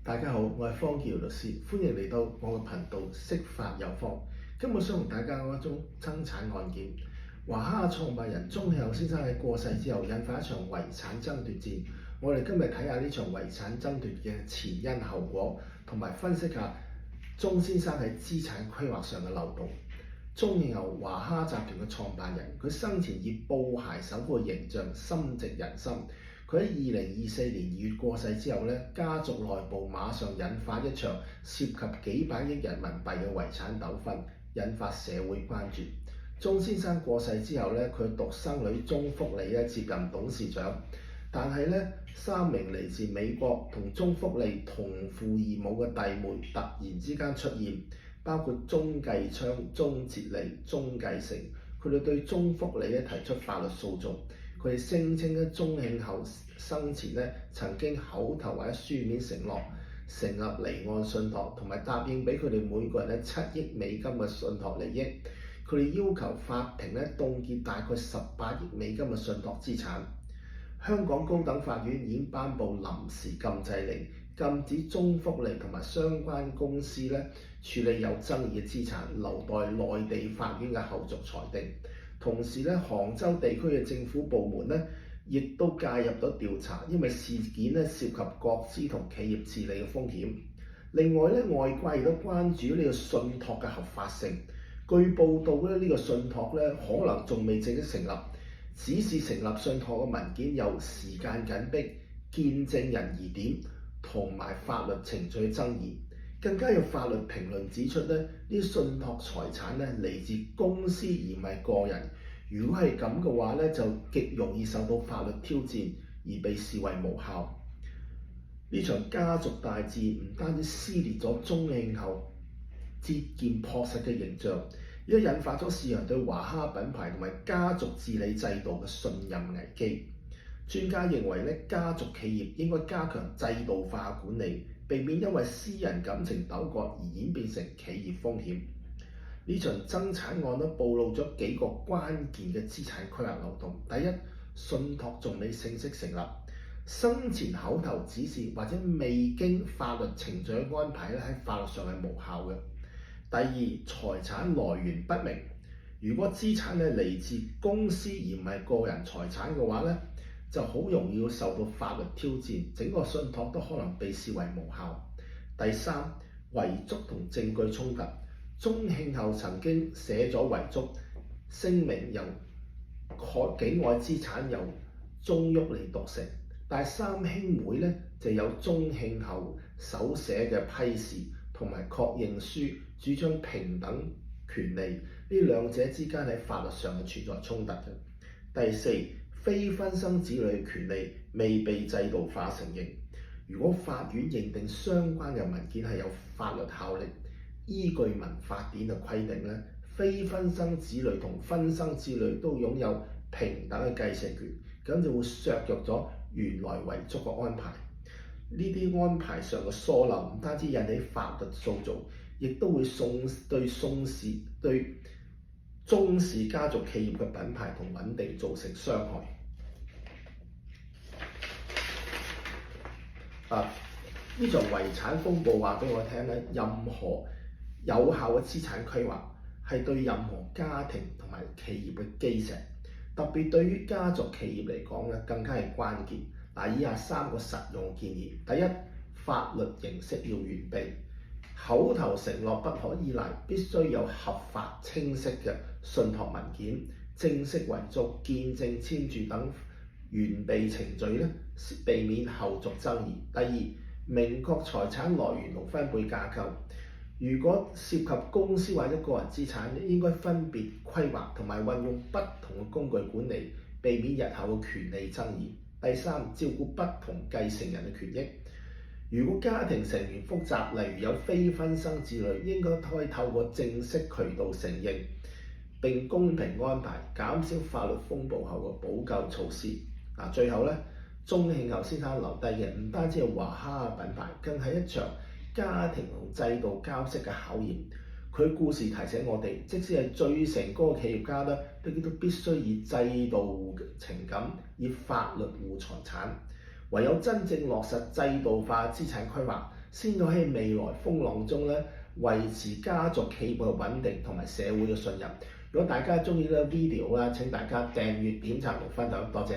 大家好，我係方健律師，歡迎嚟到我嘅頻道釋法有方。今日想同大家講一宗爭產案件。華哈創辦人鐘慶後先生喺過世之後，引發一場遺產爭奪戰。我哋今日睇下呢場遺產爭奪嘅前因後果，同埋分析下鐘先生喺資產規劃上嘅漏洞。鐘慶後華哈集團嘅創辦人，佢生前以布鞋首富嘅形象深植人心。佢喺2024年2月過世之後咧，家族內部馬上引發一場涉及幾百億人民幣嘅遺產糾紛，引發社會關注。鐘先生過世之後咧，佢獨生女鐘福利咧接任董事長，但係咧3名嚟自美國同鐘福利同父異母嘅弟妹突然之間出現，包括鐘繼昌、鐘哲利、鐘繼成，佢哋對鐘福利咧提出法律訴訟。佢哋聲稱咧，鐘慶後生前咧曾經口頭或者書面承諾成立離岸信託，同埋答應俾佢哋每個人咧7億美金嘅信託利益。佢哋要求法庭咧凍結大概18億美金嘅信託資產。香港高等法院已經頒布臨時禁制令，禁止鐘福利同埋相關公司咧處理有爭議嘅資產，留待內地法院嘅後續裁定。同時咧，杭州地區嘅政府部門咧，亦都介入咗調查，因為事件咧涉及國資同企業治理嘅風險。另外咧，外界亦都關注呢個信託嘅合法性。據報道咧，呢個信託咧可能仲未正式成立，只是成立信託嘅文件有時間緊迫、見證人疑點同埋法律程序爭議。更加有法律評論指出咧，呢啲信託財產咧嚟自公司而唔係個人。如果係咁嘅話咧，就極容易受到法律挑戰而被視為無效。呢場家族大戰唔單止撕裂咗鐘慶後節儉樸實嘅形象，亦都引發咗市場對華哈品牌同埋家族治理制度嘅信任危機。專家認為咧，家族企業應該加強制度化管理，避免因為私人感情糾葛而演變成企業風險。呢場爭產案都暴露咗幾個關鍵嘅資產規劃漏洞。第一，信託仲未正式成立，生前口頭指示或者未經法律程序嘅安排咧，喺法律上係無效嘅。第二，財產來源不明。如果資產咧嚟自公司而唔係個人財產嘅話咧，就好容易會受到法律挑戰，整個信託都可能被視為無效。第三，遺囑同證據衝突。鐘慶後曾經寫咗遺囑，聲明境外資產由鐘旭嚟獨承，但係三兄妹咧就有鐘慶後手寫嘅批示同埋確認書，主張平等權利。呢兩者之間喺法律上係存在衝突嘅。第四，非婚生子女嘅權利未被制度化承認。如果法院認定相關嘅文件係有法律效力，依據民法典嘅規定咧，非婚生子女同婚生子女都擁有平等嘅繼承權，咁就會削弱咗原來遺囑嘅安排。呢啲安排上嘅疏漏唔單止引起法律訴訟，亦都會對鐘氏家族企業嘅品牌同穩定造成傷害。呢場遺產風暴話俾我聽咧，任何有效嘅資產規劃係對任何家庭同埋企業嘅基石，特別對於家族企業嚟講咧，更加係關鍵。以下3個實用建議：第一，法律形式要完備，口頭承諾不可依賴，必須有合法清晰嘅信託文件、正式遺囑、見證簽注等完備程序咧，避免後續爭議。第二，明確財產來源同分配架構。如果涉及公司或者個人資產，應該分別規劃同埋運用不同嘅工具管理，避免日後嘅權利爭議。第三，照顧不同繼承人嘅權益。如果家庭成員複雜，例如有非婚生子女，應該可以透過正式渠道承認並公平安排，減少法律風暴後嘅補救措施。最後咧，鐘慶後先生留低嘅唔單止係華哈品牌，更係一場家庭同制度交織嘅考驗。佢故事提醒我哋，即使係最成功嘅企業家咧，都必須以制度情感、以法律護財產。唯有真正落實制度化資產規劃，先可以未來風浪中咧維持家族企業嘅穩定同埋社會嘅信任。如果大家中意呢個 video 啦，請大家訂閱、點讚同分享，多謝。